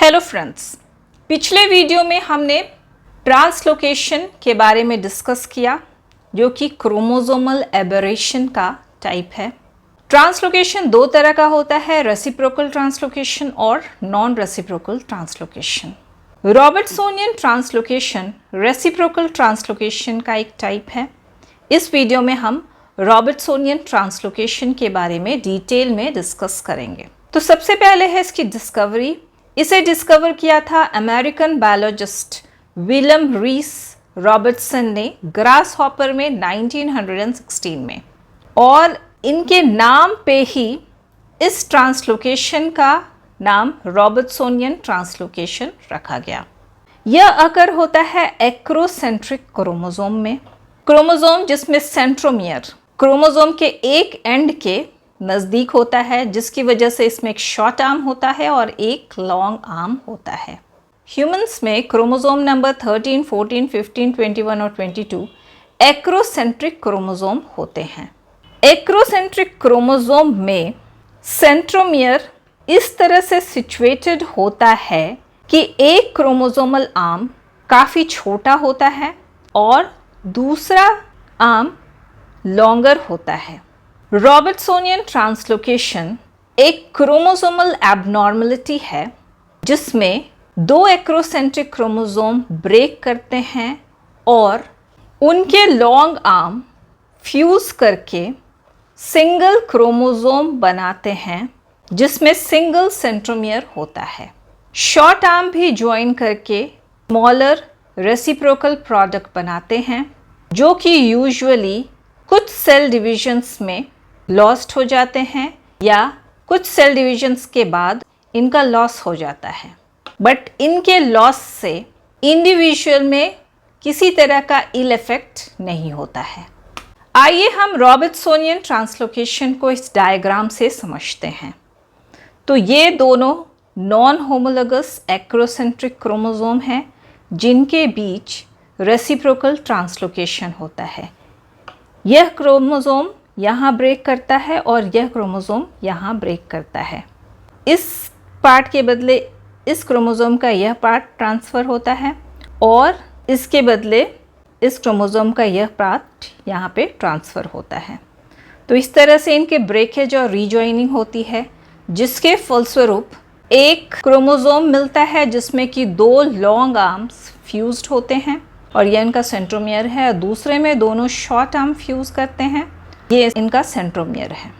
Hello friends, पिछले video में हमने ट्रांसलोकेशन के बारे में डिस्कस किया जो कि क्रोमोसोमल एबरेशन का टाइप है। ट्रांसलोकेशन दो तरह का होता है, रेसिप्रोकल ट्रांसलोकेशन और non reciprocal translocation. Robertsonian translocation reciprocal translocation का एक टाइप है। इस वीडियो में हम रॉबर्टसोनियन ट्रांसलोकेशन के बारे में डिटेल में डिस्कस करेंगे। तो सबसे पहले है इसकी डिस्कवरी। इसे डिस्कवर किया था अमेरिकन बायोलॉजिस्ट विलियम रीस रॉबर्टसन ने ग्रास हॉपर में 1916 में, और इनके नाम पे ही इस ट्रांसलोकेशन का नाम रॉबर्टसोनियन ट्रांसलोकेशन रखा गया। यह अकर होता है एक्रोसेंट्रिक क्रोमोसोम में। क्रोमोसोम जिसमें सेंट्रोमियर क्रोमोसोम के एक एंड के नज़दीक होता है, जिसकी वजह से इसमें एक शॉर्ट आर्म होता है और एक लॉन्ग आर्म होता है। ह्यूमंस में क्रोमोसोम नंबर 13, 14, 15, 21 और 22 एक्रोसेंट्रिक क्रोमोसोम होते हैं। एक्रोसेंट्रिक क्रोमोसोम में सेंट्रोमियर इस तरह से सिचुएटेड होता है कि एक क्रोमोसोमल आर्म काफ़ी छोटा होता है और दूसरा आर्म लॉन्गर होता है। रॉबर्टसोनियन ट्रांसलोकेशन एक क्रोमोसोमल एबनॉर्मलिटी है जिसमें दो एक्रोसेंट्रिक क्रोमोसोम ब्रेक करते हैं और उनके लॉन्ग आर्म फ्यूज करके सिंगल क्रोमोसोम बनाते हैं जिसमें सिंगल सेंट्रोमियर होता है। शॉर्ट आर्म भी ज्वाइन करके स्मॉलर रेसिप्रोकल प्रोडक्ट बनाते हैं जो कि यूजुअली कुछ सेल डिविजन्स में लॉस्ट हो जाते हैं या कुछ सेल डिविजन्स के बाद इनका लॉस हो जाता है, बट इनके लॉस से इंडिविजुअल में किसी तरह का इल इफेक्ट नहीं होता है। आइए हम रॉबर्टसोनियन ट्रांसलोकेशन को इस डायग्राम से समझते हैं। तो ये दोनों नॉन होमोलोगस एक्रोसेंट्रिक क्रोमोसोम हैं जिनके बीच रेसिप्रोकल ट्रांसलोकेशन होता है। यह क्रोमोसोम यहाँ ब्रेक करता है और यह क्रोमोसोम यहाँ ब्रेक करता है। इस पार्ट के बदले इस क्रोमोसोम का यह पार्ट ट्रांसफ़र होता है और इसके बदले इस क्रोमोसोम का यह पार्ट यहाँ पे ट्रांसफ़र होता है। तो इस तरह से इनके ब्रेकेज और रीजॉइनिंग होती है जिसके फलस्वरूप एक क्रोमोसोम मिलता है जिसमें कि दो लॉन्ग आर्म्स फ्यूज्ड होते हैं और यह इनका सेंट्रोमियर है, और दूसरे में दोनों शॉर्ट आर्म फ्यूज़ करते हैं, ये इनका सेंट्रोमियर है।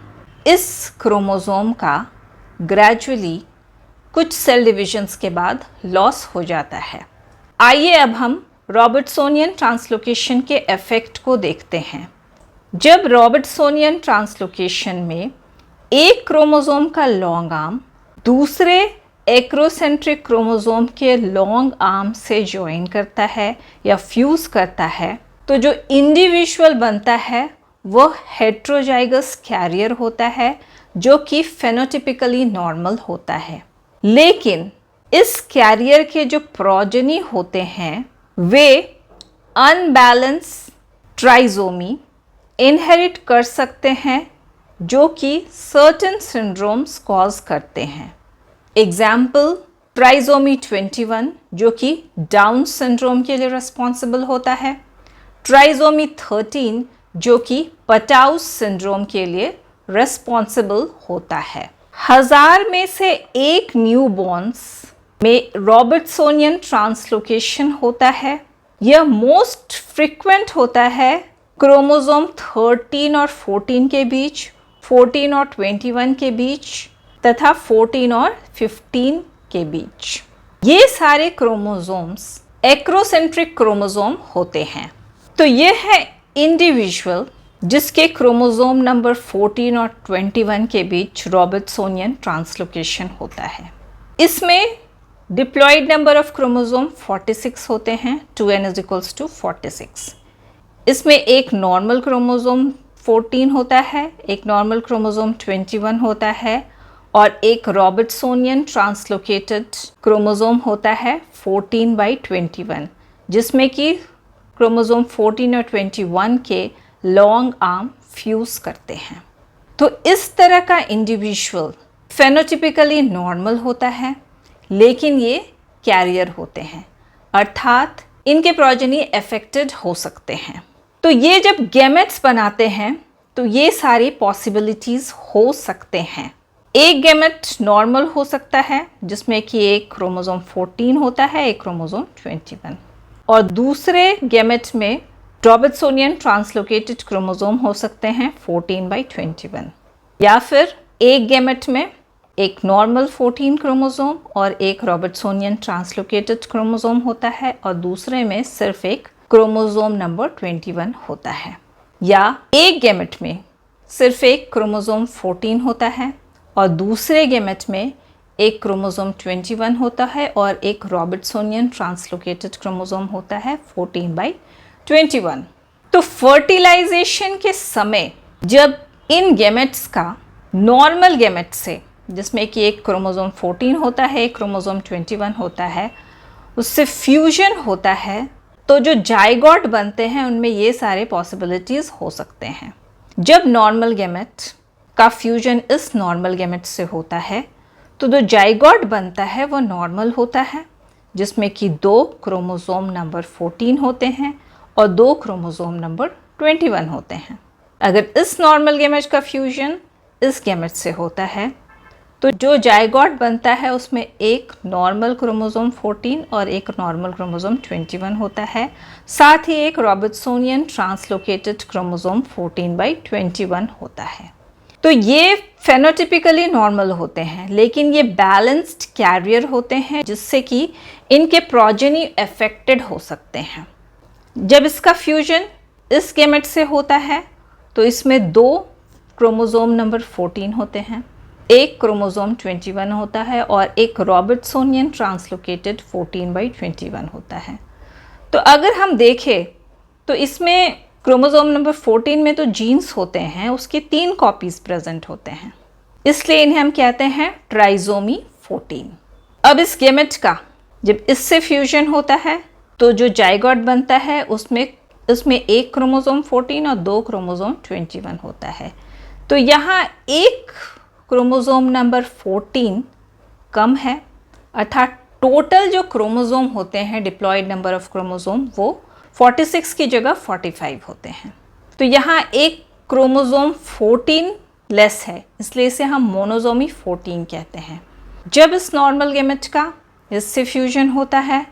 इस क्रोमोसोम का ग्रेजुअली कुछ सेल डिविजन्स के बाद लॉस हो जाता है। आइए अब हम रॉबर्टसोनियन ट्रांसलोकेशन के इफेक्ट को देखते हैं। जब रॉबर्टसोनियन ट्रांसलोकेशन में एक क्रोमोसोम का लॉन्ग आर्म दूसरे एक्रोसेंट्रिक क्रोमोसोम के लॉन्ग आर्म से ज्वाइन करता है या फ्यूज़ करता है, तो जो इंडिविजुअल बनता है वह हेट्रोजाइगस कैरियर होता है जो कि फेनोटिपिकली नॉर्मल होता है। लेकिन इस कैरियर के जो प्रोजेनी होते हैं वे अनबैलेंस ट्राइजोमी इनहेरिट कर सकते हैं जो कि सर्टेन सिंड्रोम्स कॉज करते हैं। एग्जाम्पल ट्राइजोमी 21 जो कि डाउन सिंड्रोम के लिए रिस्पॉन्सिबल होता है, ट्राइजोमी 13 जो कि पटाउस सिंड्रोम के लिए रिस्पॉन्सिबल होता है। 1000 में से एक न्यूबॉर्न्स में रॉबर्टसोनियन ट्रांसलोकेशन होता है। यह मोस्ट फ्रिक्वेंट होता है क्रोमोसोम 13 और 14 के बीच, 14 और 21 के बीच तथा 14 और 15 के बीच। ये सारे क्रोमोसोम्स एक्रोसेंट्रिक क्रोमोसोम होते हैं। तो ये है इंडिविजुअल जिसके क्रोमोसोम नंबर 14 और 21 के बीच रॉबर्टसोनियन ट्रांसलोकेशन होता है। इसमें डिप्लॉयड नंबर ऑफ क्रोमोसोम 46 होते हैं, 2n = 46। इसमें एक नॉर्मल क्रोमोसोम 14 होता है, एक नॉर्मल क्रोमोसोम 21 होता है और एक रॉबर्टसोनियन ट्रांसलोकेटेड क्रोमोसोम होता है 14/21 जिसमें कि क्रोमोसोम 14 और 21 के लॉन्ग आर्म फ्यूज़ करते हैं। तो इस तरह का इंडिविजुअल फेनोटिपिकली नॉर्मल होता है, लेकिन ये कैरियर होते हैं, अर्थात इनके प्रोजेनी अफेक्टेड हो सकते हैं। तो ये जब गैमेट्स बनाते हैं तो ये सारी पॉसिबिलिटीज़ हो सकते हैं। एक गैमेट नॉर्मल हो सकता है जिसमें कि एक क्रोमोसोम 14 होता है, एक क्रोमोसोम 21, और दूसरे गैमेट में रॉबर्ट्सोनियन ट्रांसलोकेटेड क्रोमोसोम हो सकते हैं 14/21, या फिर एक गैमेट में एक नॉर्मल 14 क्रोमोसोम और एक रॉबर्ट्सोनियन ट्रांसलोकेटेड क्रोमोसोम होता है और दूसरे में सिर्फ एक क्रोमोसोम नंबर 21 होता है, या एक गैमेट में सिर्फ एक क्रोमोसोम 14 होता है और दूसरे गैमेट में एक क्रोमोसोम 21 होता है और एक रॉबर्ट्सोनियन ट्रांसलोकेटेड क्रोमोसोम होता है 14/21। तो फर्टिलाइजेशन के समय जब इन गैमेट्स का नॉर्मल गैमेट से, जिसमें कि एक क्रोमोसोम 14 होता है, एक क्रोमोसोम 21 होता है, उससे फ्यूजन होता है, तो जो जाइगोट बनते हैं उनमें ये सारे पॉसिबिलिटीज़ हो सकते हैं। जब नॉर्मल गैमेट का फ्यूजन इस नॉर्मल गैमेट से होता है तो जो जाइगोट बनता है वो नॉर्मल होता है, जिसमें कि 2 क्रोमोसोम नंबर 14 होते हैं और 2 क्रोमोसोम नंबर 21 होते हैं। अगर इस नॉर्मल गैमेट का फ्यूजन इस गैमेट से होता है तो जो जाइगोट बनता है उसमें एक नॉर्मल क्रोमोसोम 14 और एक नॉर्मल क्रोमोसोम 21 होता है, साथ ही एक रॉबर्ट्सोनियन ट्रांसलोकेटेड क्रोमोसोम 14/21 होता है। तो ये फेनोटिपिकली नॉर्मल होते हैं, लेकिन ये बैलेंस्ड कैरियर होते हैं जिससे कि इनके प्रोजेनी अफेक्टेड हो सकते हैं। जब इसका फ्यूजन इस गैमेट से होता है तो इसमें 2 क्रोमोसोम नंबर 14 होते हैं, एक क्रोमोसोम 21 होता है और एक रॉबर्ट्सोनियन ट्रांसलोकेटेड 14/21 होता है। तो अगर हम देखें तो इसमें क्रोमोसोम नंबर 14 में तो जीन्स होते हैं, उसके 3 कॉपीज प्रेजेंट होते हैं, इसलिए इन्हें हम कहते हैं ट्राइसोमी 14। अब इस गैमेट का जब इससे फ्यूजन होता है तो जो जाइगोट बनता है उसमें एक क्रोमोसोम 14 और 2 क्रोमोसोम 21 होता है। तो यहाँ एक क्रोमोसोम नंबर 14 कम है, अर्थात टोटल जो क्रोमोसोम होते हैं, डिप्लॉयड नंबर ऑफ क्रोमोसोम, वो 46 की जगह 45 होते हैं। तो यहाँ एक क्रोमोसोम 14 लेस है, इसलिए इसे हम मोनोसोमी 14 कहते हैं। जब इस नॉर्मल गैमेट का इससे फ्यूजन होता है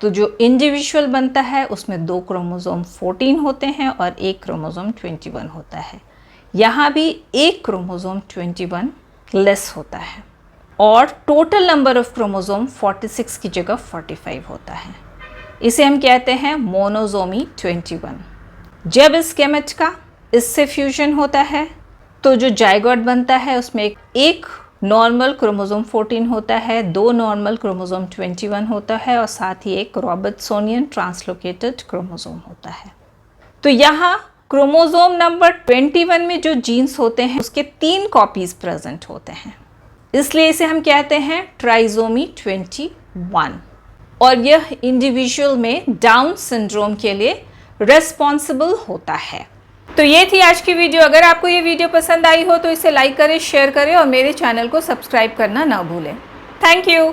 तो जो इंडिविजुअल बनता है उसमें 2 क्रोमोसोम 14 होते हैं और एक क्रोमोसोम 21 होता है। यहाँ भी एक क्रोमोसोम 21 लेस होता है और टोटल नंबर ऑफ क्रोमोसोम 46 की जगह 45 होता है। इसे हम कहते हैं मोनोसोमी 21। जब इस गैमेट का इससे फ्यूजन होता है तो जो जाइगोट बनता है उसमें एक नॉर्मल क्रोमोसोम 14 होता है, 2 नॉर्मल क्रोमोसोम 21 होता है और साथ ही एक रॉबर्ट्सोनियन ट्रांसलोकेटेड क्रोमोसोम होता है। तो यहाँ क्रोमोसोम नंबर 21 में जो जीन्स होते हैं उसके 3 कॉपीज प्रेजेंट होते हैं, इसलिए इसे हम कहते हैं ट्राइसोमी 21, और यह इंडिविजुअल में डाउन सिंड्रोम के लिए रेस्पॉन्सिबल होता है। तो ये थी आज की वीडियो। अगर आपको ये वीडियो पसंद आई हो तो इसे लाइक करें, शेयर करें और मेरे चैनल को सब्सक्राइब करना ना भूलें। Thank you.